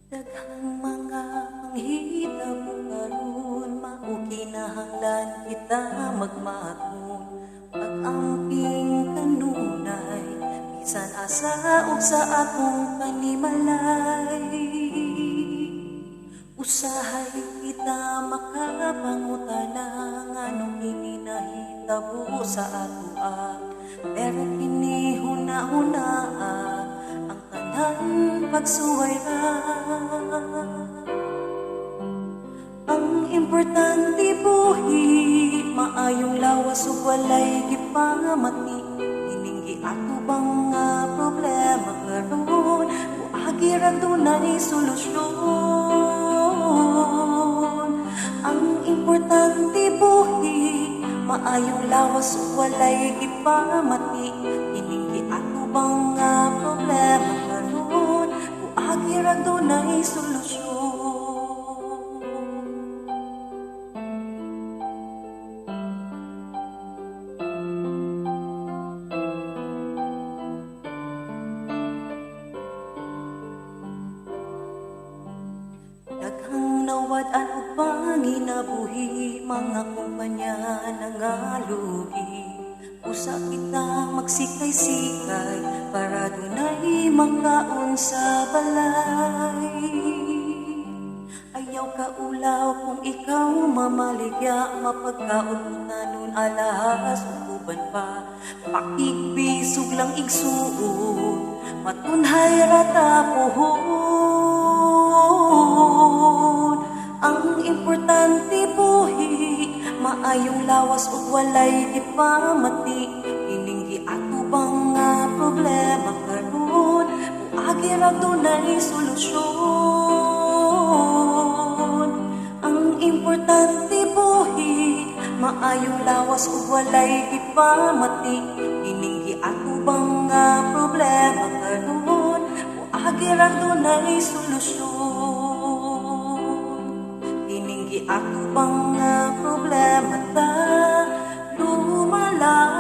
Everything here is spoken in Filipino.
Daghang mga panghitabo karon mao kinahanglan kita magmaton pag-amping kanunay bisan asa ug sa atong panimalay. Usahay kita makapangutana nganong kini nahitabo sa atoa, pero kini huna-hunaa ang tanan pagsuway ra. Ang importante buhi maayong lawas ug walay gipamati, kining giatubang nga problema karon uagi ra dunay solusyon. Ang importante buhi maayong lawas ug walay gipamati, kining giatubang nga problema karon uagi ra dunay solusyon. Daghang nawad-an ug panginabuhi, mga kumpanya nangalugi. Usa kita magsikay-sikay para dunay makaon sa balay. Ayaw ka ulaw kung ikaw mamaligya, mapagkaon mo tanon alahas ug uban pa. Pakigbisog lang igsuon, matunhay ra ta puhon. Ang importante buhi maayong lawas ug walay gipamati, kining giatubang nga problema karon uagi ra dunay solusyon. Ang importante buhi maayong lawas ug walay gipamati, kining giatubang nga problema karon uagi ra dunay solusyon. Kining giatubang nga problema ta lumala.